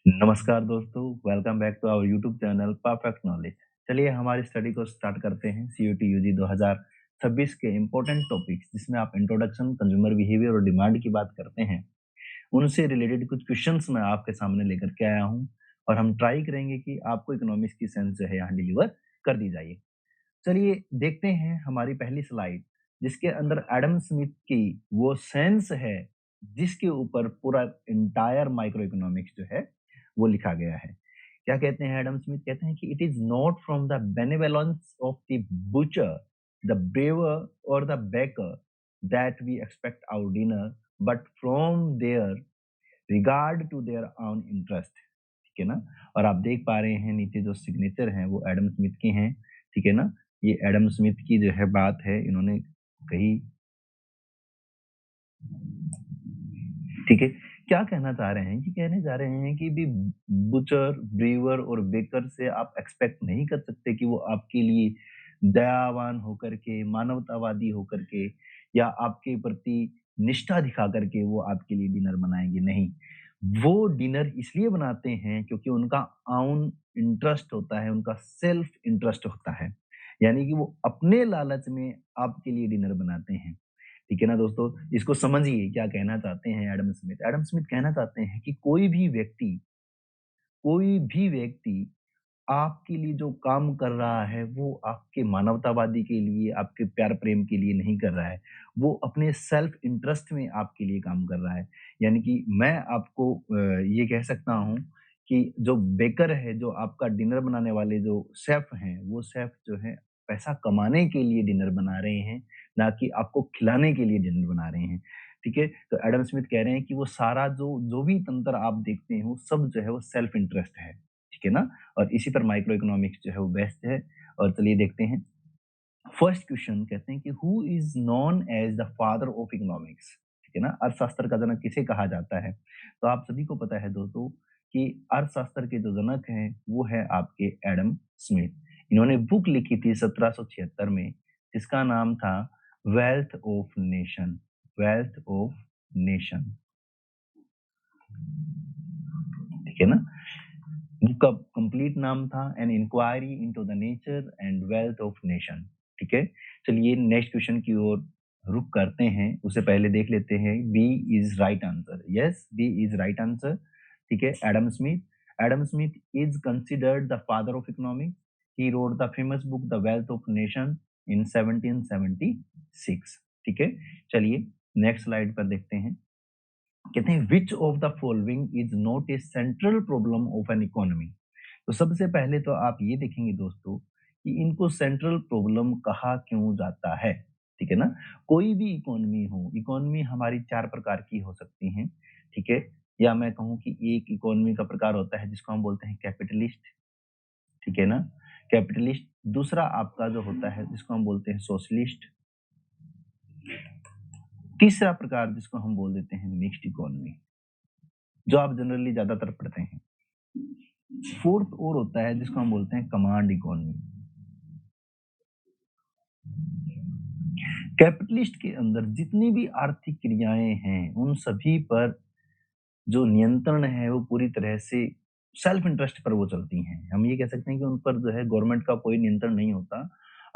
नमस्कार दोस्तों, welcome back to our YouTube channel perfect knowledge. चलिए हमारी स्टडी को स्टार्ट करते हैं। सीयूटी यूजी 2026 के इम्पोर्टेंट टॉपिक्स जिसमें आप इंट्रोडक्शन, कंज्यूमर बिहेवियर और डिमांड की बात करते हैं, उनसे रिलेटेड कुछ क्वेश्चंस मैं आपके सामने लेकर के आया हूं और हम ट्राई करेंगे कि आपको इकोनॉमिक्स की सेंस जो है यहाँ डिलीवर कर दी जाए। चलिए देखते हैं हमारी पहली स्लाइड, जिसके अंदर एडम स्मिथ की वो सेंस है जिसके ऊपर पूरा इंटायर माइक्रो इकोनॉमिक्स जो है वो लिखा गया है। क्या कहते हैं एडम स्मिथ? कहते हैं कि it is not from the benevolence of the butcher, the brewer और the baker that we expect our dinner, but from their regard to their own interest. ठीक है ना? और आप देख पा रहे हैं नीचे जो सिग्नेचर हैं वो एडम स्मिथ के हैं। ठीक है ना? ये एडम स्मिथ की जो है बात है, इन्होंने कही। ठीक है, क्या कहना चाह रहे हैं? कि कहने जा रहे हैं कि भी बुचर, ब्रीवर और बेकर से आप एक्सपेक्ट नहीं कर सकते कि वो आपके लिए दयावान होकर के, मानवतावादी होकर के या आपके प्रति निष्ठा दिखा करके वो आपके लिए डिनर बनाएंगे। नहीं, वो डिनर इसलिए बनाते हैं क्योंकि उनका आउन इंटरेस्ट होता है, उनका सेल्फ इंटरेस्ट होता है। यानी कि वो अपने लालच में आपके लिए डिनर बनाते हैं। ठीक है ना दोस्तों? इसको समझिए क्या कहना चाहते हैं एडम स्मिथ। एडम स्मिथ कहना चाहते हैं कि कोई भी व्यक्ति आपके लिए जो काम कर रहा है वो आपके मानवतावादी के लिए, आपके प्यार प्रेम के लिए नहीं कर रहा है। वो अपने सेल्फ इंटरेस्ट में आपके लिए काम कर रहा है। यानी कि मैं आपको ये कह सकता हूँ कि जो बेकर है, जो आपका डिनर बनाने वाले जो शेफ़ हैं, वो शेफ़ जो है पैसा कमाने के लिए डिनर बना रहे हैं, ना कि आपको खिलाने के लिए डिनर बना रहे हैं। ठीक है? तो एडम स्मिथ कह रहे हैं कि वो सारा जो जो भी तंत्र आप देखते हैं, वो सब जो है वो सेल्फ इंटरेस्ट है। ठीक है ना? और इसी पर माइक्रो इकोनॉमिक्स जो है वो बेस्ड है। और चलिए देखते हैं। फर्स्ट क्वेश्चन कहते हैं कि who is known as the father of economics? ठीक है ना? अर्थशास्त्र का जनक किसे कहा जाता है? तो आप सभी को पता है दोस्तों कि अर्थशास्त्र के जो जनक हैं वो है आपके एडम स्मिथ। इन्होंने बुक लिखी थी 1776 में, जिसका नाम था wealth of nation. Wealth of nation. ठीक है ना? बुक का कंप्लीट नाम था an inquiry into the nature and wealth of nation. ठीक है? चलिए नेक्स्ट क्वेश्चन की ओर रुक करते हैं। उससे पहले देख लेते हैं B is right answer. Yes, B is right answer. ठीक है? Adam Smith is considered the father of economics. He wrote the famous book the wealth of nation in 1776। ठीक है? चलिए नेक्स्ट स्लाइड पर देखते हैं। कहते हैं विच of the following is not a central problem of an economy? तो सबसे पहले तो आप ये देखेंगे दोस्तों कि इनको सेंट्रल प्रॉब्लम कहा क्यों जाता है। ठीक है ना? कोई भी इकोनॉमी हो, इकोनॉमी हमारी चार प्रकार की हो सकती हैं। ठीक है? या मैं कहूँ कि एक इकोनॉमी का प्रकार होता है जिसको हम बोलते हैं कैपिटलिस्ट। ठीक है ना? कैपिटलिस्ट। दूसरा आपका जो होता है जिसको हम बोलते हैं सोशलिस्ट। तीसरा प्रकार जिसको हम बोल देते हैं मिक्स्ड इकोनॉमी, जो आप जनरली ज्यादातर पढ़ते हैं। फोर्थ और होता है जिसको हम बोलते हैं कमांड इकोनॉमी। कैपिटलिस्ट के अंदर जितनी भी आर्थिक क्रियाएं हैं उन सभी पर जो नियंत्रण है वो पूरी तरह से सेल्फ इंटरेस्ट पर वो चलती हैं। हम ये कह सकते हैं कि उन पर जो है गवर्नमेंट का कोई नियंत्रण नहीं होता।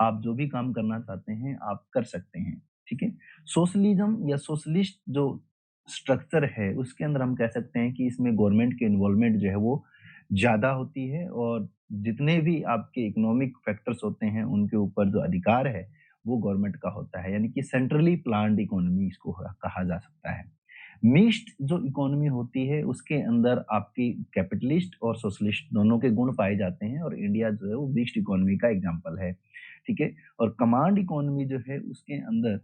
आप जो भी काम करना चाहते हैं आप कर सकते हैं। ठीक है? सोशलिज्म या सोशलिस्ट जो स्ट्रक्चर है उसके अंदर हम कह सकते हैं कि इसमें गवर्नमेंट की इन्वॉल्वमेंट जो है वो ज्यादा होती है, और जितने भी आपके इकोनॉमिक फैक्टर्स होते हैं उनके ऊपर जो अधिकार है वो गवर्नमेंट का होता है। यानी कि सेंट्रली प्लान्ड इकोनॉमी इसको कहा जा सकता है। मिक्स्ड जो इकोनॉमी होती है उसके अंदर आपकी कैपिटलिस्ट और सोशलिस्ट दोनों के गुण पाए जाते हैं, और इंडिया जो है वो मिक्स्ड इकोनॉमी का एग्जांपल है। ठीक है? और कमांड इकोनॉमी जो है उसके अंदर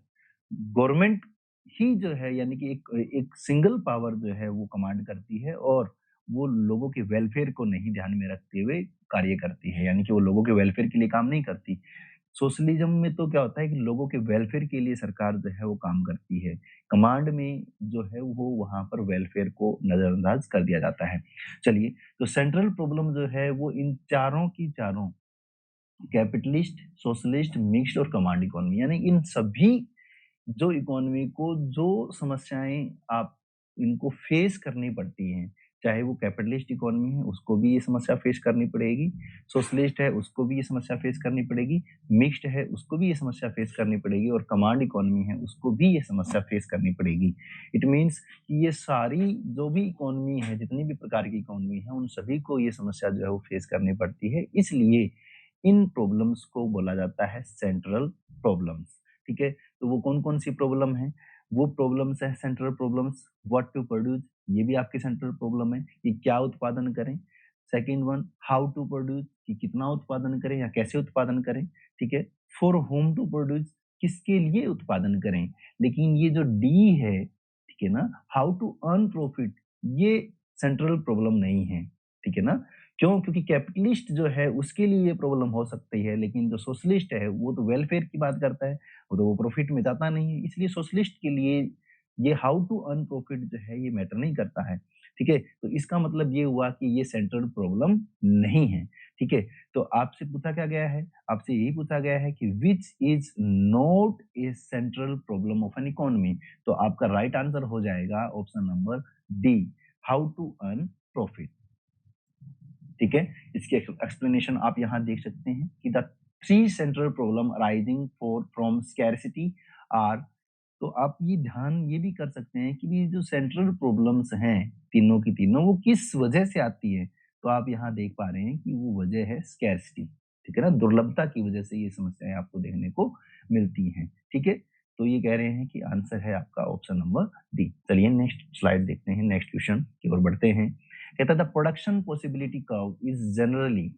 गवर्नमेंट ही जो है, यानी कि एक एक सिंगल पावर जो है वो कमांड करती है, और वो लोगों के वेलफेयर को नहीं ध्यान में रखते हुए कार्य करती है। यानी कि वो लोगों के वेलफेयर के लिए काम नहीं करती। सोशलिज्म में तो क्या होता है कि लोगों के वेलफेयर के लिए सरकार जो है वो काम करती है। कमांड में जो है वो वहां पर वेलफेयर को नजरअंदाज कर दिया जाता है। चलिए, तो सेंट्रल प्रॉब्लम जो है वो इन चारों की चारों, कैपिटलिस्ट, सोशलिस्ट, मिक्स्ड और कमांड इकोनॉमी, यानी इन सभी जो इकोनॉमी को जो समस्याएं आप इनको फेस करनी पड़ती हैं, चाहे वो कैपिटलिस्ट इकोनॉमी है उसको भी ये समस्या फेस करनी पड़ेगी, सोशलिस्ट है उसको भी ये समस्या फेस करनी पड़ेगी, मिक्स्ड है उसको भी ये समस्या फेस करनी पड़ेगी और कमांड इकोनॉमी है उसको भी ये समस्या फेस करनी पड़ेगी। इट मीन्स कि ये सारी जो भी इकोनॉमी है, जितनी भी प्रकार की इकोनॉमी है, उन सभी को ये समस्या जो है वो फेस करनी पड़ती है। इसलिए इन प्रॉब्लम्स को बोला जाता है सेंट्रल प्रॉब्लम्स। ठीक है, तो वो कौन कौन सी प्रॉब्लम है? वो प्रॉब्लम्स है central problems, what to produce, ये भी आपकी सेंट्रल प्रॉब्लम है कि क्या उत्पादन करें। Second one, how to produce, कि कितना उत्पादन करें या कैसे उत्पादन करें। ठीक है, फॉर होम टू प्रोड्यूस, किसके लिए उत्पादन करें। लेकिन ये जो डी है, ठीक है ना, हाउ टू अर्न प्रॉफिट, ये सेंट्रल प्रॉब्लम नहीं है। ठीक है ना, क्यों? क्योंकि कैपिटलिस्ट जो है उसके लिए ये प्रॉब्लम हो सकती है, लेकिन जो सोशलिस्ट है वो तो वेलफेयर की बात करता है, वो तो वो प्रॉफिट में जाता नहीं है। इसलिए सोशलिस्ट के लिए ये हाउ टू अर्न प्रॉफिट जो है ये मैटर नहीं करता है। ठीक है, तो इसका मतलब ये हुआ कि ये सेंट्रल प्रॉब्लम नहीं है। ठीक है, तो आपसे पूछा क्या गया है? आपसे यही पूछा गया है कि which is not a central problem of an economy. तो आपका राइट आंसर हो जाएगा option number D, how to earn profit. ठीक है, इसकी एक्सप्लेनेशन आप यहाँ देख सकते हैं कि the three central problem arising for from scarcity are. तो आप ये ध्यान ये भी कर सकते हैं कि ये जो सेंट्रल प्रॉब्लम्स हैं तीनों की तीनों, वो किस वजह से आती है। तो आप यहाँ देख पा रहे हैं कि वो वजह है स्कैरसिटी। ठीक है ना, दुर्लभता की वजह से ये समस्याएं आपको देखने को मिलती हैं। ठीक है, तो ये कह रहे हैं कि आंसर है आपका ऑप्शन नंबर डी। चलिए नेक्स्ट स्लाइड देखते हैं, नेक्स्ट क्वेश्चन की ओर बढ़ते हैं। कहता है the production possibility curve is generally,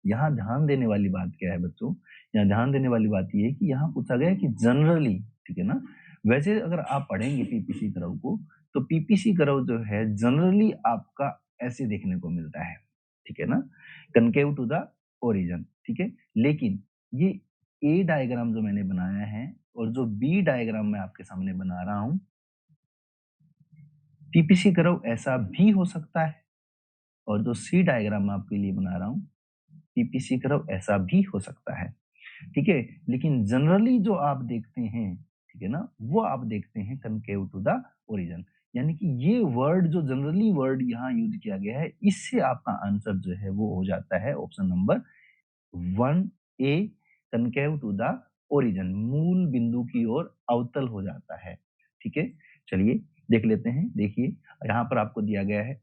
यहाँ ध्यान देने वाली बात क्या है बच्चों? यहाँ ध्यान देने वाली बात ये है कि यहाँ पूछा गया है कि जनरली, ठीक है ना। वैसे अगर आप पढ़ेंगे पीपीसी कर्व को, तो पीपीसी कर्व जो है जनरली आपका ऐसे देखने को मिलता है। ठीक है ना, कनकेव टू द ओरिजिन। ठीक है, लेकिन ये ए डायग्राम जो मैंने बनाया है और जो बी डायग्राम मैं आपके सामने बना रहा हूं, पीपीसी कर्व ऐसा भी हो सकता है और जो सी डायग्राम मैं आपके लिए बना रहा हूं, पीपीसी कर्व ऐसा भी हो सकता है। ठीक है, लेकिन जनरली जो आप देखते हैं, ठीक है ना, वो आप देखते हैं कनकेव टू द ओरिजिन। यानी कि ये वर्ड जो जनरली वर्ड यहाँ यूज किया गया है, इससे आपका आंसर जो है वो हो जाता है option number 1 A, concave to the origin, मूल बिंदु की ओर अवतल हो जाता है। ठीक है, चलिए देख लेते हैं। देखिए यहाँ पर आपको दिया गया है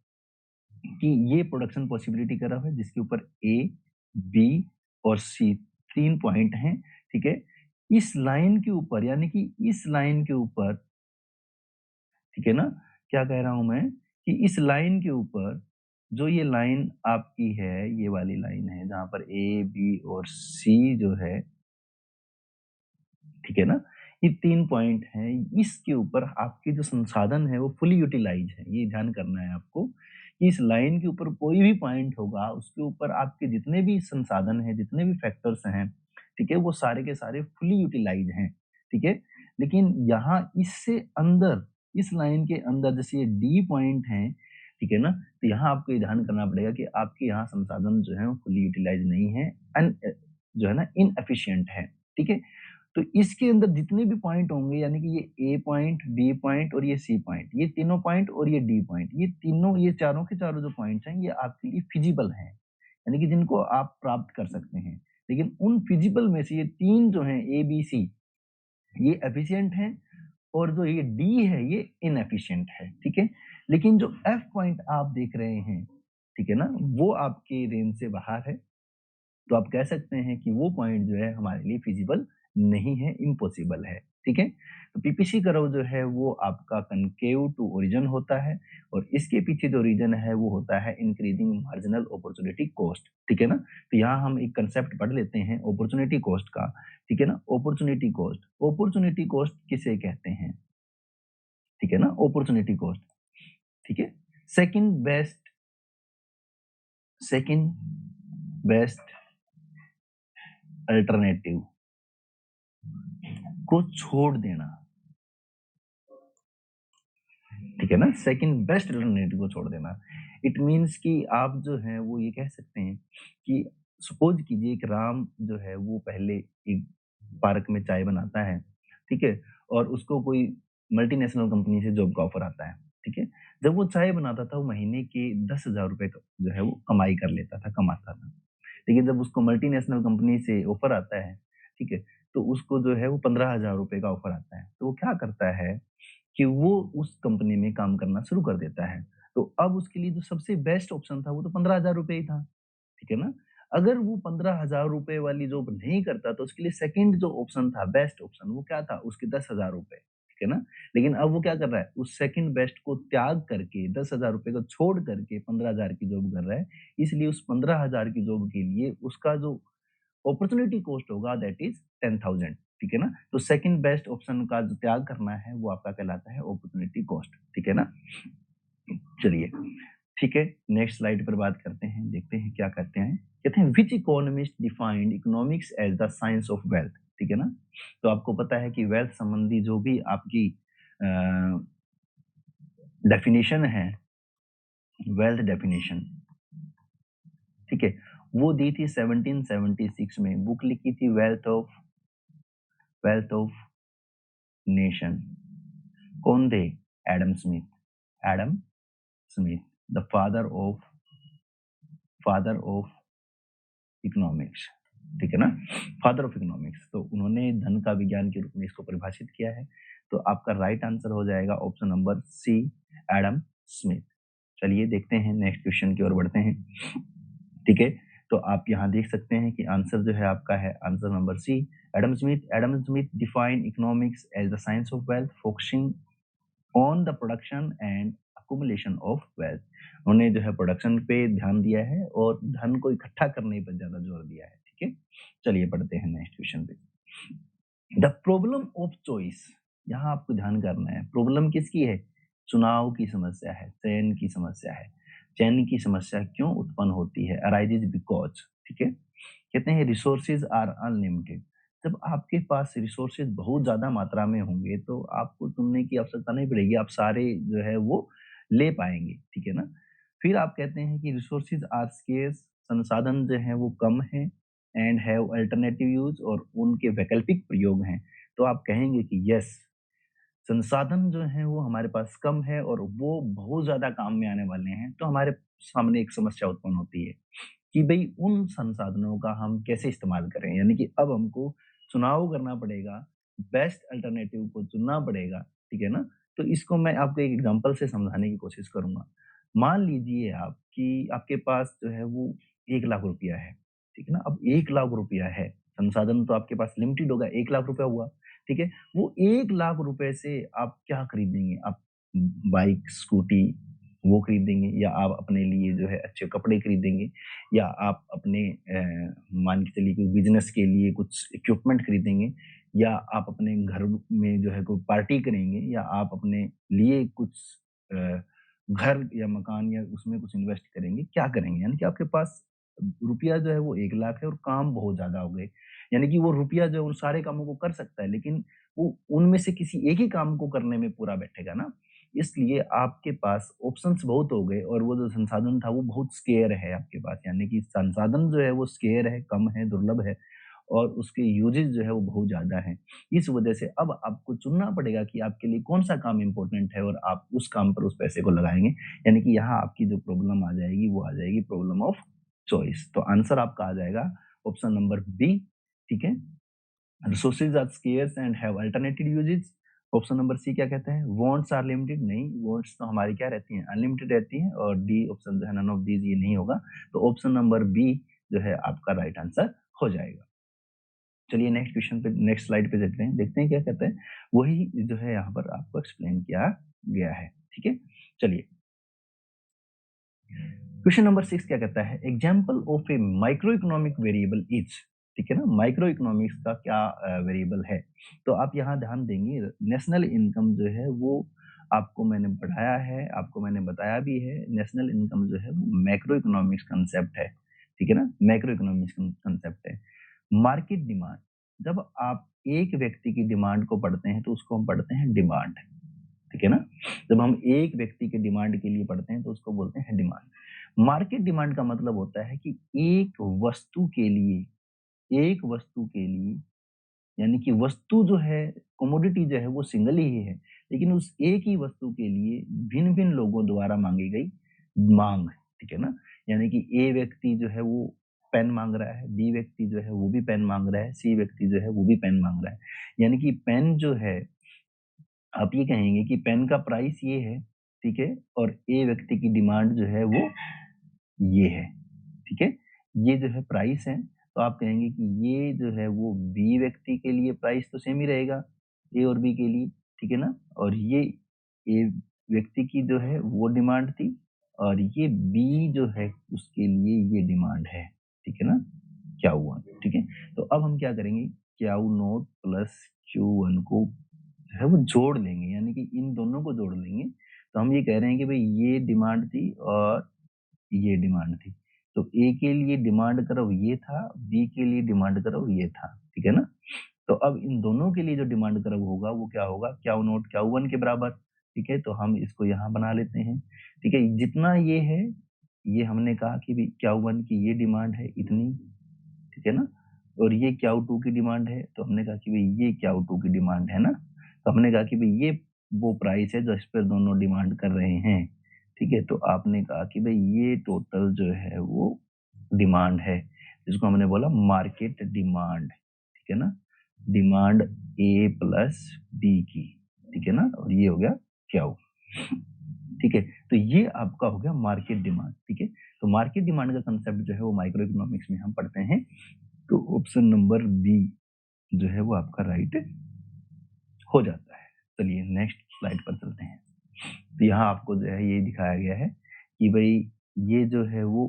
कि ये प्रोडक्शन पॉसिबिलिटी कर्व है जिसके ऊपर ए, बी और सी तीन पॉइंट हैं। ठीक है, इस लाइन के ऊपर, यानी कि इस लाइन के ऊपर, ठीक है ना, क्या कह रहा हूं मैं कि इस लाइन के ऊपर जो ये लाइन आपकी है, ये वाली लाइन है जहां पर ए, बी और सी जो है, ठीक है ना, ये तीन पॉइंट हैं। इसके ऊपर आपके जो संसाधन है वो फुली यूटिलाइज है। ये ध्यान करना है आपको कि इस लाइन के ऊपर कोई भी पॉइंट होगा उसके ऊपर आपके जितने भी संसाधन हैं, जितने भी फैक्टर्स हैं, ठीक है, वो सारे के सारे फुली यूटिलाइज हैं। ठीक है, लेकिन यहाँ इससे अंदर, इस लाइन के अंदर जैसे ये डी पॉइंट है, ठीक है ना, तो यहाँ आपको ये ध्यान करना पड़ेगा कि आपके यहाँ संसाधन जो है वो फुली यूटिलाइज नहीं है, जो है ना इनएफिशिएंट है। ठीक है, तो इसके अंदर जितने भी पॉइंट होंगे, यानी कि ये ए पॉइंट, बी पॉइंट और ये सी पॉइंट, ये तीनों पॉइंट और ये डी पॉइंट, ये तीनों, ये चारों के चारों जो पॉइंट्स हैं ये आपके लिए फिजिबल हैं, यानी कि जिनको आप प्राप्त कर सकते हैं। लेकिन उन फिजिबल में से ये तीन जो हैं, ए बी सी, ये एफिशिएंट हैं और जो ये डी है ये इनएफिशिएंट है। ठीक है, लेकिन जो एफ पॉइंट आप देख रहे हैं, ठीक है ना, वो आपके रेंज से बाहर है। तो आप कह सकते हैं कि वो पॉइंट जो है हमारे लिए फिजिबल नहीं है, इम्पॉसिबल है। ठीक है, तो पीपीसी कर्व जो है वो आपका कनकेव टू ओरिजिन होता है और इसके पीछे जो रीजन है वो होता है इंक्रीजिंग मार्जिनल अपॉर्चुनिटी कॉस्ट। ठीक है ना, तो यहाँ हम एक कंसेप्ट पढ़ लेते हैं अपॉर्चुनिटी कॉस्ट का। ठीक है ना, अपॉर्चुनिटी कॉस्ट, अपॉर्चुनिटी कॉस्ट किसे कहते हैं? ठीक है ना, अपॉर्चुनिटी कॉस्ट, ठीक है, second best, second best alternative को छोड़ देना। ठीक है ना, सेकंड बेस्ट अल्टरनेटिव को छोड़ देना। इट मीन्स कि आप जो है वो ये कह सकते हैं कि सपोज कीजिए एक राम जो है वो पहले एक पार्क में चाय बनाता है, ठीक है, और उसको कोई मल्टीनेशनल कंपनी से जॉब का ऑफर आता है। ठीक है, जब वो चाय बनाता था, वो महीने के 10,000 रुपए का जो है वो कमाई कर लेता था, कमाता था। लेकिन जब उसको मल्टीनेशनल कंपनी से ऑफर आता है, ठीक है? तो उसको जो है वो 15,000 रुपए का ऑफर आता है। तो वो क्या करता है कि वो उस कंपनी में काम करना शुरू कर देता है। तो अब उसके लिए जो सबसे बेस्ट ऑप्शन था वो तो 15,000 रुपए ही था, ठीक है ना? अगर वो 15,000 रुपए वाली जॉब नहीं करता तो उसके लिए सेकंड जो ऑप्शन था, बेस्ट ऑप्शन वो क्या था? उसके 10,000 रुपए, ठीक है ना? लेकिन अब वो क्या कर रहा है? उस सेकंड बेस्ट को त्याग करके 10,000 रुपए को छोड़ करके 15,000 की जॉब कर रहा है। इसलिए उस 15,000 की जॉब के लिए उसका जो अपॉर्चुनिटी कॉस्ट होगा दैट इज़ 10,000, ठीक है ना? तो सेकंड बेस्ट ऑप्शन का जो त्याग करना है वो आपका कहलाता है अपॉर्चुनिटी कॉस्ट, ठीक है ना? चलिए, ठीक है, नेक्स्ट स्लाइड पर बात करते हैं, देखते हैं क्या कहते हैं। कहते हैं which economist defined economics as the science of wealth, ठीक है ना? तो आपको पता है कि वेल्थ संबंधी जो भी आपकी अ, डेफिनिशन है, वेल्थ डेफिनिशन, ठीक है? वो दी थी 1776 में, बुक लिखी थी वेल्थ ऑफ नेशन। कौन थे? Adam Smith, Adam Smith, the father of economics, ठीक है ना? Father of economics. तो उन्होंने धन का विज्ञान के रूप में इसको परिभाषित किया है। तो आपका राइट आंसर हो जाएगा option number C, Adam Smith. चलिए देखते हैं, नेक्स्ट क्वेश्चन की ओर बढ़ते हैं, ठीक है? तो आप यहाँ देख सकते हैं कि आंसर जो है आपका है answer number C, Adam Smith. Adam Smith define economics as the science of wealth focusing on the production and accumulation of wealth. उन्होंने जो है प्रोडक्शन पे ध्यान दिया है और धन को इकट्ठा करने पर ज्यादा जोर दिया है, ठीक है? चलिए पढ़ते हैं नेक्स्ट क्वेश्चन पे। द प्रॉब्लम ऑफ चॉइस, यहाँ आपको ध्यान करना है, प्रॉब्लम किसकी है? चुनाव की समस्या है, चयन की समस्या है। चयन की समस्या क्यों उत्पन्न होती है? अराइजेज बिकॉज, ठीक है? कहते हैं रिसोर्सेज आर अनलिमिटेड। जब आपके पास रिसोर्सेज बहुत ज्यादा मात्रा में होंगे तो आपको चुनने की आवश्यकता नहीं पड़ेगी, आप सारे जो है वो ले पाएंगे, ठीक है ना? फिर आप कहते हैं कि रिसोर्सेज आर स्केर्स, संसाधन जो है वो कम है, एंड हैव अल्टरनेटिव यूज, और उनके वैकल्पिक प्रयोग हैं। तो आप कहेंगे कि यस, संसाधन जो हैं वो हमारे पास कम है और वो बहुत ज़्यादा काम में आने वाले हैं, तो हमारे सामने एक समस्या उत्पन्न होती है कि भई उन संसाधनों का हम कैसे इस्तेमाल करें? यानी कि अब हमको चुनाव करना पड़ेगा, बेस्ट अल्टरनेटिव को चुनना पड़ेगा, ठीक है ना? तो इसको मैं आपको एक एग्ज़ाम्पल से समझाने की कोशिश करूँगा। मान लीजिए आप कि आपके पास जो है वो 1 लाख रुपया है, ठीक है ना? अब 1 लाख रुपया है, संसाधन तो आपके पास लिमिटेड होगा, 1 लाख रुपया हुआ, ठीक है? वो 1 लाख रुपए से आप क्या खरीदेंगे? आप बाइक, स्कूटी वो खरीदेंगे, या आप अपने लिए जो है अच्छे कपड़े खरीदेंगे, या आप अपने मान के चलिए कि बिज़नेस के लिए कुछ इक्विपमेंट खरीदेंगे, या आप अपने घर में जो है कोई पार्टी करेंगे, या आप अपने लिए कुछ अ, घर या मकान या उसमें कुछ इन्वेस्ट करेंगे, क्या करेंगे? यानी कि आपके पास रुपया जो है वो 1 लाख है और काम बहुत ज़्यादा हो गए। यानी कि वो रुपया जो है उन सारे कामों को कर सकता है, लेकिन वो उनमें से किसी एक ही काम को करने में पूरा बैठेगा ना। इसलिए आपके पास ऑप्शंस बहुत हो गए और वो जो संसाधन था वो बहुत स्केयर है आपके पास। यानी कि संसाधन जो है वो स्केयर है, कम है, दुर्लभ है, और उसके यूजेस जो है वो बहुत ज़्यादा हैं। इस वजह से अब आपको चुनना पड़ेगा कि आपके लिए कौन-सा काम इम्पोर्टेंट है और आप उस काम पर उस पैसे को लगाएँगे। यानी कि यहाँ आपकी जो प्रॉब्लम आ जाएगी वो आ जाएगी प्रॉब्लम ऑफ चॉइस। तो आंसर आपका आ जाएगा ऑप्शन नंबर बी, ठीक है? Resources are scarce and have alternative uses. Option number C क्या कहते हैं? वांट्स आर लिमिटेड, नहीं, वांट्स तो हमारी क्या रहती हैं? अनलिमिटेड रहती हैं, और डी ऑप्शन जो है नन ऑफ दीज ये नहीं होगा। तो ऑप्शन नंबर बी जो है आपका राइट आंसर हो जाएगा। चलिए नेक्स्ट क्वेश्चन पे, नेक्स्ट स्लाइड पे देखते हैं क्या कहते हैं। वही जो है यहाँ पर आपको एक्सप्लेन किया गया है, ठीक है? चलिए, क्वेश्चन नंबर 6 क्या कहता है? Example of A micro economic variable is, ठीक है ना? माइक्रो इकोनॉमिक्स का क्या वेरिएबल है? तो आप यहाँ ध्यान देंगे, नेशनल इनकम जो है वो आपको मैंने पढ़ाया है, आपको मैंने बताया भी है। नेशनल इनकम जो है वो मैक्रो इकोनॉमिक्स कंसेप्ट है, ठीक है ना? मैक्रो इकोनॉमिक्स कंसेप्ट है। मार्केट डिमांड, जब आप एक व्यक्ति की डिमांड को पढ़ते हैं तो उसको हम पढ़ते हैं डिमांड, ठीक है ना? जब हम एक व्यक्ति के डिमांड के लिए पढ़ते हैं तो उसको बोलते हैं डिमांड। मार्केट डिमांड का मतलब होता है कि एक वस्तु के लिए, यानी कि वस्तु जो है, कमोडिटी जो है वो सिंगल ही है, लेकिन उस एक ही वस्तु के लिए भिन्न-भिन्न लोगों द्वारा माँगी गई माँग, ठीक है ना? यानी कि ए व्यक्ति जो है वो पेन माँग रहा है, बी व्यक्ति जो है वो भी पेन माँग रहा है, सी व्यक्ति जो है वो भी पेन माँग रहा है। यानी कि पेन जो है, आप ये कहेंगे कि पेन का प्राइस ये है, ठीक है? और ए व्यक्ति की डिमांड जो है वो ये है, ठीक है? ये जो है प्राइस है, तो आप कहेंगे कि ये जो है वो बी व्यक्ति के लिए प्राइस तो सेम ही रहेगा, ए और बी के लिए, ठीक है ना? और ये ए व्यक्ति की जो है वो डिमांड थी और ये बी जो है उसके लिए ये डिमांड है, ठीक है ना? क्या हुआ, ठीक है? तो अब हम क्या करेंगे, Q not plus Q one को जो है वो जोड़ लेंगे, यानी कि इन दोनों को जोड़ लेंगे। तो हम ये कह रहे हैं कि भई ये डिमांड थी और ये डिमांड थी। तो ए के लिए डिमांड कर्व ये था, बी के लिए डिमांड कर्व ये था, ठीक है ना? तो अब इन दोनों के लिए जो डिमांड कर्व होगा वो क्या होगा, क्यू नॉट क्यू वन के बराबर, ठीक है? तो हम इसको यहाँ बना लेते हैं, ठीक है? जितना ये है, ये हमने कहा कि भई क्यू वन की ये डिमांड है इतनी, ठीक है ना? और ये क्यू टू की डिमांड है, तो हमने कहा कि भई ये क्यू टू की डिमांड है ना? तो हमने कहा कि भई ये वो प्राइस है जिस पे दोनों डिमांड कर रहे हैं, ठीक है? तो आपने कहा कि भई ये टोटल जो है वो डिमांड है, जिसको हमने बोला मार्केट डिमांड, ठीक है ना? डिमांड ए प्लस बी की, ठीक है ना? और ये हो गया क्यू, ठीक है? तो ये आपका हो गया मार्केट डिमांड, ठीक है? तो मार्केट डिमांड का कांसेप्ट जो है वो माइक्रो इकोनॉमिक्स में हम पढ़ते हैं। तो ऑप्शन नंबर बी जो है वो आपका राइट हो जाता है। चलिए नेक्स्ट स्लाइड पर चलते हैं। तो यहाँ आपको जो है ये दिखाया गया है कि भई ये जो है वो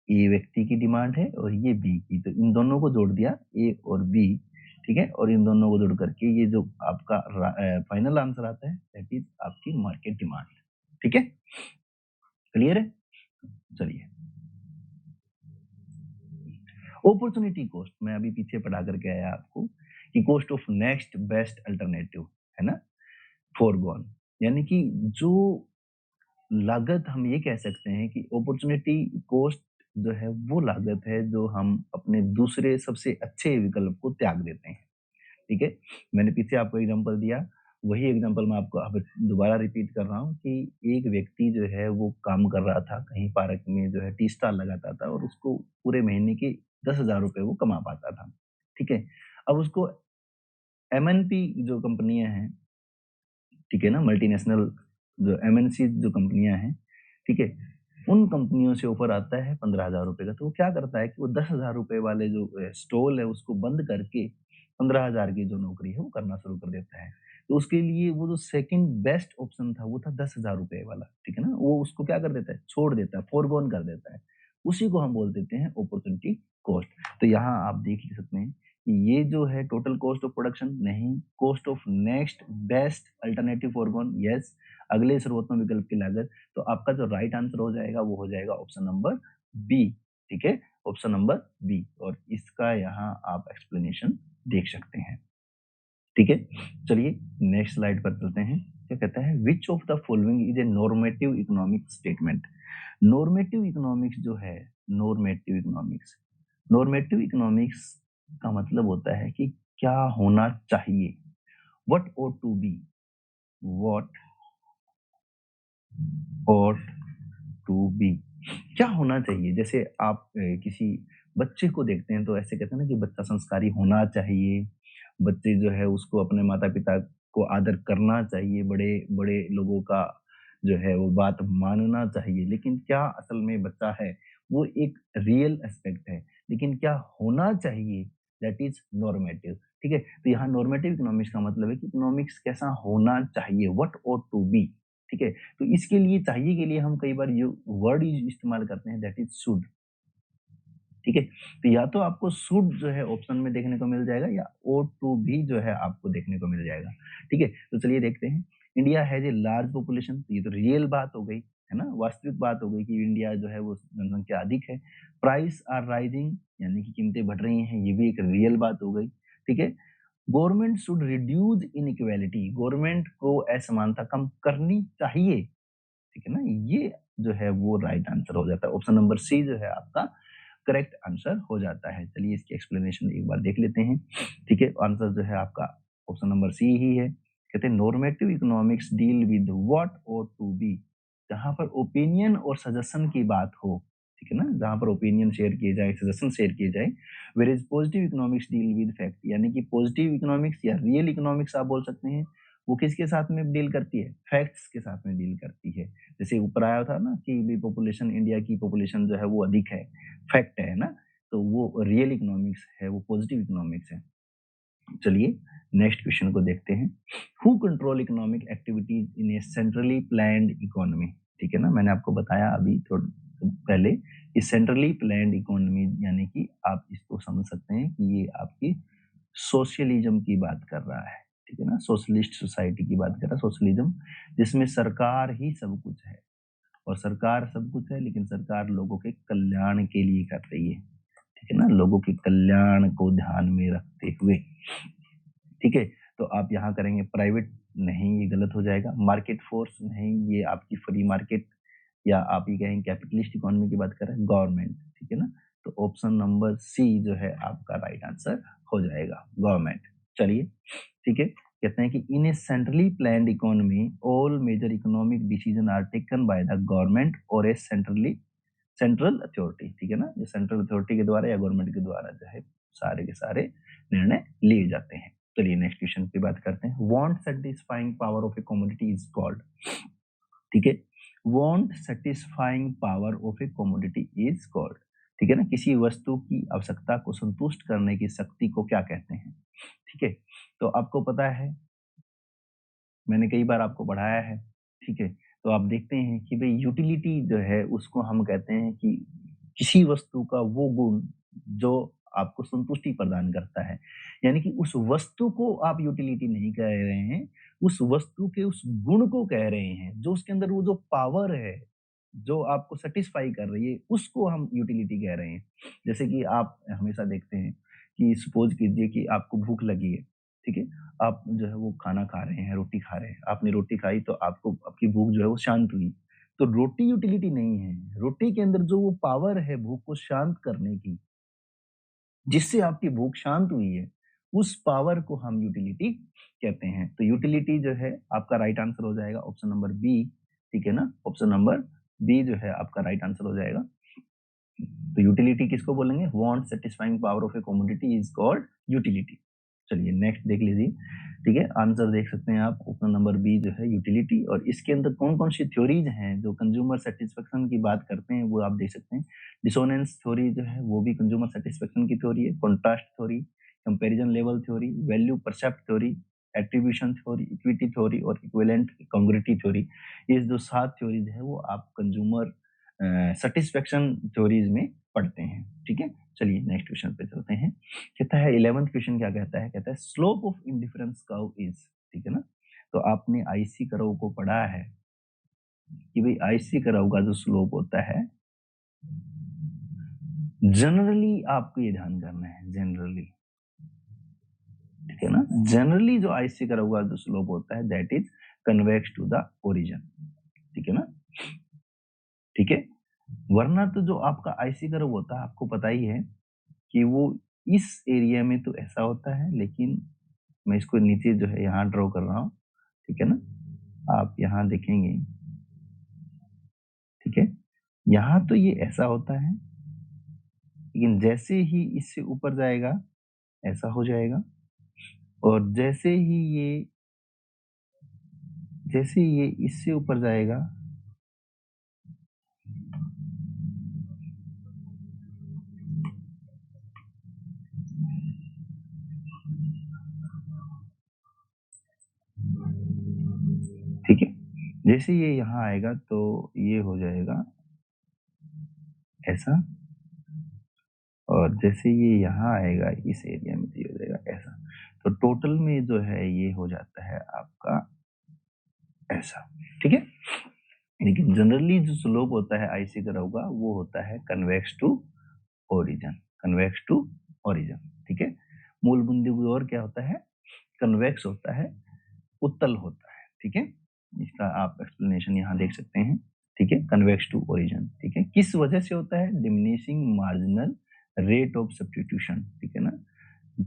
ए व्यक्ति की डिमांड है और ये बी की, तो इन दोनों को जोड़ दिया ए और बी, ठीक है? और इन दोनों को जोड़ करके ये जो आपका फाइनल आंसर आता है दैट इज आपकी मार्केट डिमांड, ठीक है? क्लियर है? चलिए, अपॉर्चुनिटी कॉस्ट मैं अभी पीछे पढ़ा करके आया आपको कि cost of next best alternative, है ना? फोरगॉन, यानी कि जो लागत हम ये कह सकते हैं कि अपॉर्चुनिटी कॉस्ट जो है वो लागत है जो हम अपने दूसरे सबसे अच्छे विकल्प को त्याग देते हैं, ठीक है? मैंने पीछे आपको एग्जांपल दिया, वही एग्जांपल मैं आपको अब दोबारा रिपीट कर रहा हूँ कि एक व्यक्ति जो है वो काम कर रहा था, कहीं पार्क में जो है टी स्टॉल लगाता था और उसको पूरे महीने के 10,000 रुपए वो कमा पाता था, ठीक है? अब उसको एमएनपी जो कंपनियाँ हैं, ठीक है ना? मल्टीनेशनल जो एमएनसी जो कंपनियाँ हैं, ठीक है? उन कंपनियों से ऑफर आता है 15,000 रुपए का, तो वो क्या करता है कि वो 10,000 रुपए वाले जो स्टॉल है उसको बंद करके 15,000 की जो नौकरी है वो करना शुरू कर देता है। तो उसके लिए वो जो सेकंड बेस्ट ऑप्शन था वो था 10,000 रुपए वाला, ठीक है ना? वो उसको क्या कर देता है, छोड़ देता है, फोरगोन कर देता है। उसी को हम बोल देते हैं अपॉर्चुनिटी कॉस्ट। तो यहाँ आप देख ही सकते हैं कि ये जो है टोटल कॉस्ट ऑफ प्रोडक्शन नहीं, cost of next best alternative foregone, yes, अगले सर्वोत्तम विकल्प की लागत। तो आपका जो राइट आंसर हो जाएगा वो हो जाएगा ऑप्शन नंबर बी, ठीक है? ऑप्शन नंबर बी, और इसका यहाँ आप एक्सप्लेनेशन देख सकते हैं, ठीक है? चलिए नेक्स्ट स्लाइड पर चलते हैं। क्या कहता है, which of the following is a normative economic statement. Normative economics जो है, नॉर्मेटिव इकोनॉमिक्स, नॉर्मेटिव इकोनॉमिक्स का मतलब होता है कि क्या होना चाहिए, what ought to be, what ought to be, क्या होना चाहिए। जैसे आप किसी बच्चे को देखते हैं तो ऐसे कहते हैं ना कि बच्चा संस्कारी होना चाहिए, बच्चे जो है उसको अपने माता-पिता को आदर करना चाहिए, बड़े-बड़े लोगों का जो है वो बात मानना चाहिए। लेकिन क्या असल में बच्चा है, वो एक रियल एस्पेक्ट है, लेकिन क्या होना चाहिए दैट इज़ नॉर्मेटिव, ठीक है? तो यहाँ नॉर्मेटिव इकोनॉमिक्स का मतलब है कि इकोनॉमिक्स कैसा होना चाहिए, व्हाट ought टू बी, ठीक है? तो इसके लिए चाहिए के लिए हम कई बार ये वर्ड इस्तेमाल करते हैं दैट इज़ शुड, ठीक है? तो या तो आपको शुड जो है ऑप्शन में देखने को मिल जाएगा या ought टू भी जो है आपको देखने को मिल जाएगा, ठीक है? तो चलिए देखते हैं। India has a large population, ये तो रियल बात हो गई, है ना? वास्तविक बात हो गई कि इंडिया जो है वो जनसंख्या अधिक है। प्राइस आर राइजिंग, यानी कि कीमतें बढ़ रही हैं, ये भी एक रियल बात हो गई, ठीक है? Government should reduce inequality, government को असमानता कम करनी चाहिए, ठीक है ना? ये जो है वो राइट आंसर हो जाता है। ऑप्शन नंबर सी जो है आपका करेक्ट आंसर हो जाता है। चलिए इसकी एक्सप्लेनेशन एक बार देख लेते हैं, ठीक है? आंसर जो है आपका ऑप्शन नंबर सी ही है। कहते हैं normative economics deal with what ought to be, जहां पर ओपिनियन और सजेशन की बात हो, ठीक है ना, जहां पर ओपिनियन शेयर किए जाए, सजेशन शेयर किए जाए। Where is positive economics deal with fact, यानी कि पॉजिटिव इकोनॉमिक्स या रियल इकोनॉमिक्स आप बोल सकते हैं, वो किसके साथ में डील करती है, फैक्ट्स के साथ में डील करती है। जैसे ऊपर आया था ना कि भी पॉपुलेशन, इंडिया की पॉपुलेशन जो है वो अधिक है, फैक्ट है ना, तो वो रियल इकोनॉमिक्स है, वो पॉजिटिव इकोनॉमिक्स है। चलिए नेक्स्ट क्वेश्चन को देखते हैं। Who control economic activities in a centrally planned economy, ठीक है ना, मैंने आपको बताया अभी थोड़ा पहले, इस सेंट्रली प्लान्ड इकोनॉमी यानी कि आप इसको समझ सकते हैं कि ये आपकी सोशलिज्म की बात कर रहा है, ठीक है ना, सोशलिस्ट सोसाइटी की बात कर रहा है, सोशलिज्म जिसमें सरकार ही सब कुछ है, और सरकार सब कुछ है लेकिन सरकार लोगों के कल्याण के लिए कर रही है, ठीक है ना, लोगों के कल्याण को ध्यान में रखते हुए, ठीक है। तो आप यहाँ करेंगे प्राइवेट, नहीं ये गलत हो जाएगा, मार्केट फोर्स नहीं, ये आपकी फ्री मार्केट, या आप ये कहेंगे कैपिटलिस्ट इकोनॉमी की बात कर रहे हैं, गवर्नमेंट, ठीक है ना, तो ऑप्शन नंबर सी जो है आपका राइट आंसर हो जाएगा, गवर्नमेंट। चलिए ठीक है, कहते हैं कि in a centrally planned economy all major economic decision are taken by the government और ए सेंट्रल अथॉरिटी, ठीक है ना, ये सेंट्रल अथॉरिटी के द्वारा या गवर्नमेंट के द्वारा जो है सारे के सारे निर्णय लिए जाते हैं। चलिए नेक्स्ट क्वेश्चन की बात करते हैं। Want satisfying power of A commodity is called, ठीक है, want satisfying power of A commodity is called, ठीक है ना, किसी वस्तु की आवश्यकता को संतुष्ट करने की शक्ति को क्या कहते हैं, ठीक है। तो आपको पता है, मैंने कई बार आपको पढ़ाया है, ठीक है, तो आप देखते हैं कि भाई यूटिलिटी जो है उसको हम कहते हैं कि किसी वस्तु का वो गुण जो आपको संतुष्टि प्रदान करता है, यानी कि उस वस्तु को आप यूटिलिटी नहीं कह रहे हैं, उस वस्तु के उस गुण को कह रहे हैं, जो उसके अंदर वो जो पावर है जो आपको सेटिस्फाई कर रही है उसको हम यूटिलिटी कह रहे हैं। जैसे कि आप हमेशा देखते हैं कि सपोज कीजिए कि आपको भूख लगी है, ठीक है, आप जो है वो खाना खा रहे हैं, रोटी खा रहे हैं, आपने रोटी खाई तो आपको आपकी भूख जो है वो शांत हुई, तो रोटी यूटिलिटी नहीं है, रोटी के अंदर जो वो पावर है भूख को शांत करने की, जिससे आपकी भूख शांत हुई है, उस पावर को हम यूटिलिटी कहते हैं। तो यूटिलिटी जो है आपका राइट आंसर हो जाएगा ऑप्शन नंबर बी, ठीक है ना, ऑप्शन नंबर बी जो है आपका राइट आंसर हो जाएगा। तो यूटिलिटी किसको बोलेंगे, want satisfying power of A commodity is called utility. चलिए नेक्स्ट देख लीजिए, ठीक है, आंसर देख सकते हैं आप, ऑप्शन नंबर बी जो है यूटिलिटी, और इसके अंदर कौन कौन सी थ्योरीज हैं जो कंज्यूमर सेटिस्फेक्शन की बात करते हैं वो आप देख सकते हैं। डिसोनेंस थ्योरी जो है वो भी कंज्यूमर सेटिस्फेक्शन की थ्योरी है, contrast theory, comparison level theory, value percept theory, attribution theory, equity theory और इक्विवेलेंट कॉन्ग्रुइटी थ्योरी, ये जो 7 थ्योरीज है वो आप कंज्यूमर सेटिस्फेक्शन थ्योरीज में पढ़ते हैं, ठीक है। चलिए नेक्स्ट क्वेश्चन पे चलते हैं। कहता है 11th क्वेश्चन क्या कहता है, कहता है slope of indifference curve is, ठीक है ना, तो आपने आईसी कर्व को पढ़ा है कि भाई आईसी कर्व का जो स्लोप होता है, जनरली आपको ये ध्यान करना है, जनरली, ठीक है ना, जनरली जो आईसी कर्व का जो स्लोप होता है that is convex to the origin, ठीक है ना, ठीक है, वरना तो जो आपका आईसी कर्व होता है आपको पता ही है कि वो इस एरिया में तो ऐसा होता है, लेकिन मैं इसको नीचे जो है यहाँ ड्रॉ कर रहा हूँ, ठीक है ना, आप यहाँ देखेंगे, ठीक है, यहाँ तो ये ऐसा होता है, लेकिन जैसे ही इससे ऊपर जाएगा ऐसा हो जाएगा, और जैसे ये इससे ऊपर जाएगा ठीक है, जैसे ये यहाँ आएगा तो ये हो जाएगा ऐसा, और जैसे ये यहाँ आएगा इस एरिया में तो ये हो जाएगा ऐसा, तो टोटल में जो है ये हो जाता है आपका ऐसा, ठीक है। लेकिन जनरली जो स्लोप होता है आईसी कर्व का वो होता है convex to origin, convex to origin, ठीक है। मूल बिंदु और क्या होता है, कन्वेक्स होता है, उत्तल होता है, ठीक है, इसका आप एक्सप्लेनेशन यहाँ देख सकते हैं, ठीक है, कन्वेक्स टू ओरिजिन, ठीक है, किस वजह से होता है, diminishing marginal rate of substitution, ठीक है ना,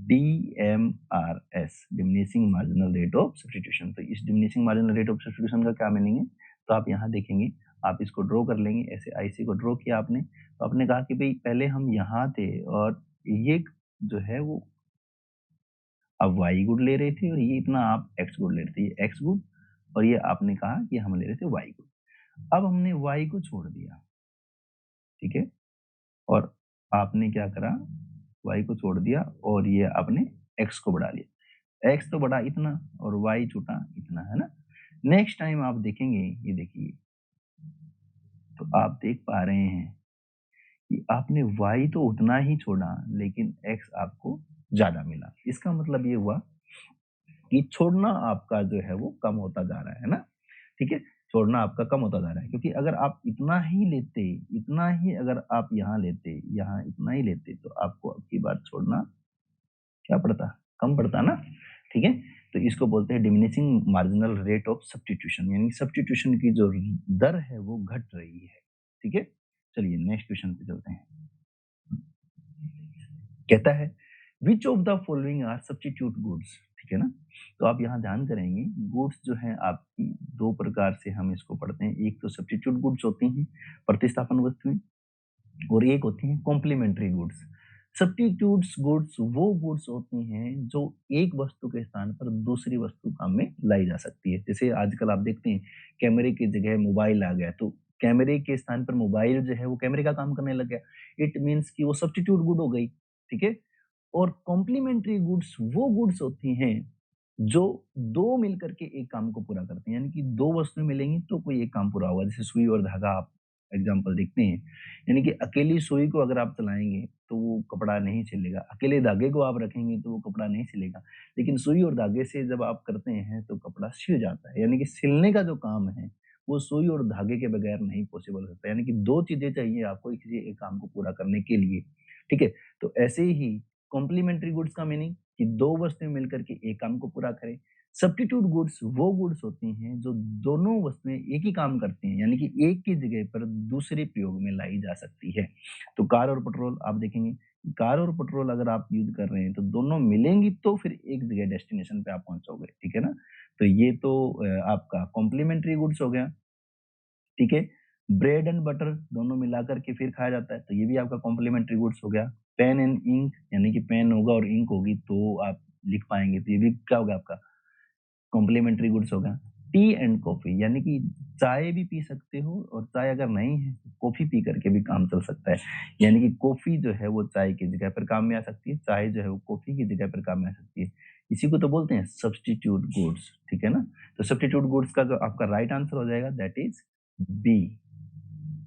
DMRS, diminishing marginal rate of substitution. तो इस diminishing marginal rate of substitution का क्या मीनिंग है, तो आप यहाँ देखेंगे, आप इसको ड्रॉ कर लेंगे। ऐसे आईसी को ड्रॉ किया आपने, तो आपने कहा कि भाई पहले हम यहाँ थे और ये जो है वो आप y गुड ले रहे थे और ये इतना आप x गुड ले रहे थे, ये x गुड और ये आपने कहा कि हम ले रहे थे y गुड। अब हमने y को छोड़ दिया, ठीक है, और आपने क्या करा, y को छोड़ दिया और ये आपने x को बढ़ा लिया। x तो बढ़ा इतना और y छूटा इतना, है ना। नेक्स्ट टाइम आप देखेंगे, ये देखिए, तो आप देख पा रहे हैं कि आपने y तो उतना ही छोड़ा लेकिन x आपको ज्यादा मिला। इसका मतलब ये हुआ कि छोड़ना आपका जो है वो कम होता जा रहा है ना, ठीक है, छोड़ना आपका कम होता जा रहा है। क्योंकि अगर आप इतना ही लेते, इतना ही अगर आप यहाँ लेते, यहाँ इतना ही लेते, तो आपको अब की बार छोड़ना क्या पड़ता, कम पड़ता ना, ठीक है। तो इसको बोलते हैं diminishing marginal rate of substitution, यानी सब्स्टिट्यूशन की जो दर है वो घट रही है, ठीक है। चलिए नेक्स्ट क्वेश्चन पे चलते हैं। कहता है which of the following are substitute goods, ठीक है ना। तो आप यहाँ ध्यान करेंगे, गुड्स जो है आपकी दो प्रकार से हम इसको पढ़ते हैं। एक तो सब्स्टिट्यूट गुड्स होती हैं, प्रतिस्थापन वस्तुएं, और एक होती हैं कॉम्प्लीमेंट्री गुड्स। सब्स्टिट्यूट्स गुड्स वो गुड्स होती हैं जो एक वस्तु के स्थान पर दूसरी वस्तु काम में लाई जा सकती है। जैसे आजकल आप देखते हैं कैमरे की जगह मोबाइल आ गया, तो कैमरे के स्थान पर मोबाइल जो है वो कैमरे का काम करने लग गया। इट मीन्स कि वो सब्स्टिट्यूट गुड हो गई, ठीक है। और कॉम्प्लीमेंट्री गुड्स वो गुड्स होती हैं जो दो मिलकर के एक काम को पूरा करते हैं, यानी कि दो वस्तुएं मिलेंगी तो कोई एक काम पूरा होगा। जैसे सुई और धागा आप एग्जाम्पल देखते हैं, यानी कि अकेली सुई को अगर आप चलाएंगे तो वो कपड़ा नहीं सिलेगा, अकेले धागे को आप रखेंगे तो वो कपड़ा नहीं सिलेगा। लेकिन सुई और धागे से जब आप करते हैं तो कपड़ा सिल जाता है, यानी कि सिलने का जो काम है वो सुई और धागे के बगैर नहीं पॉसिबल होता। यानी कि दो चीजें चाहिए आपको किसी एक काम को पूरा करने के लिए, ठीक है। तो ऐसे ही कॉम्प्लीमेंट्री गुड्स का मीनिंग कि दो वस्तुएं मिलकर के एक काम को पूरा करें। सब्स्टिट्यूट गुड्स वो गुड्स होती हैं जो दोनों वस्तुएं एक ही काम करती हैं, यानी कि एक की जगह पर दूसरे प्रयोग में लाई जा सकती है। तो कार और पेट्रोल आप देखेंगे, कार और पेट्रोल अगर आप यूज कर रहे हैं तो दोनों मिलेंगी तो फिर एक जगह डेस्टिनेशन पे आप पहुंचोगे, ठीक है ना। तो ये तो आपका कॉम्प्लीमेंट्री गुड्स हो गया, ठीक है। ब्रेड एंड बटर दोनों मिलाकर के फिर खाया जाता है, तो ये भी आपका कॉम्प्लीमेंट्री गुड्स हो गया। पेन एंड इंक, यानी कि पेन होगा और इंक होगी तो आप लिख पाएंगे, तो ये भी क्या होगा आपका कॉम्प्लीमेंट्री गुड्स होगा। टी एंड कॉफी, यानी कि चाय भी पी सकते हो और चाय अगर नहीं है तो कॉफी पी करके भी काम चल सकता है, यानी कि कॉफी जो है वो चाय की जगह पर काम में आ सकती है, चाय जो है वो कॉफी की जगह पर काम में आ सकती है। इसी को तो बोलते हैं सब्स्टिट्यूट गुड्स, ठीक है ना। तो सब्स्टिट्यूट गुड्स का जो आपका राइट आंसर हो जाएगा दैट इज बी,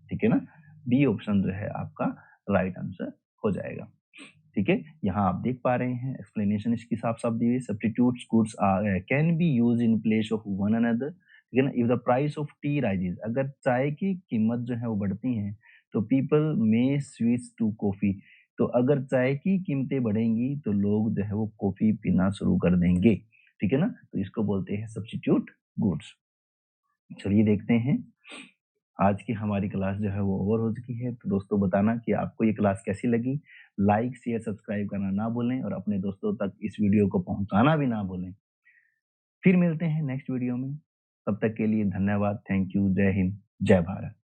ठीक है ना। बी ऑप्शन जो है आपका राइट आंसर हो जाएगा, ठीक है। यहाँ आप देख पा रहे हैं एक्सप्लेनेशन इसकी साफ साफ दी हुई। Substitutes goods can be use in place of one another, ठीक है ना। If the price of T rises, अगर चाय की कीमत जो है वो बढ़ती है तो people may switch to coffee, तो अगर चाय की कीमतें बढ़ेंगी तो लोग जो है वो कॉफी पीना शुरू कर देंगे, ठीक है ना। तो इसको बोलते हैं सब्स्टिट्यूट गुड्स। चलिए देखते हैं, आज की हमारी क्लास जो है वो ओवर हो चुकी है। तो दोस्तों बताना कि आपको ये क्लास कैसी लगी, लाइक शेयर सब्सक्राइब करना ना भूलें और अपने दोस्तों तक इस वीडियो को पहुंचाना भी ना भूलें। फिर मिलते हैं नेक्स्ट वीडियो में, तब तक के लिए धन्यवाद, थैंक यू, जय हिंद, जय भारत।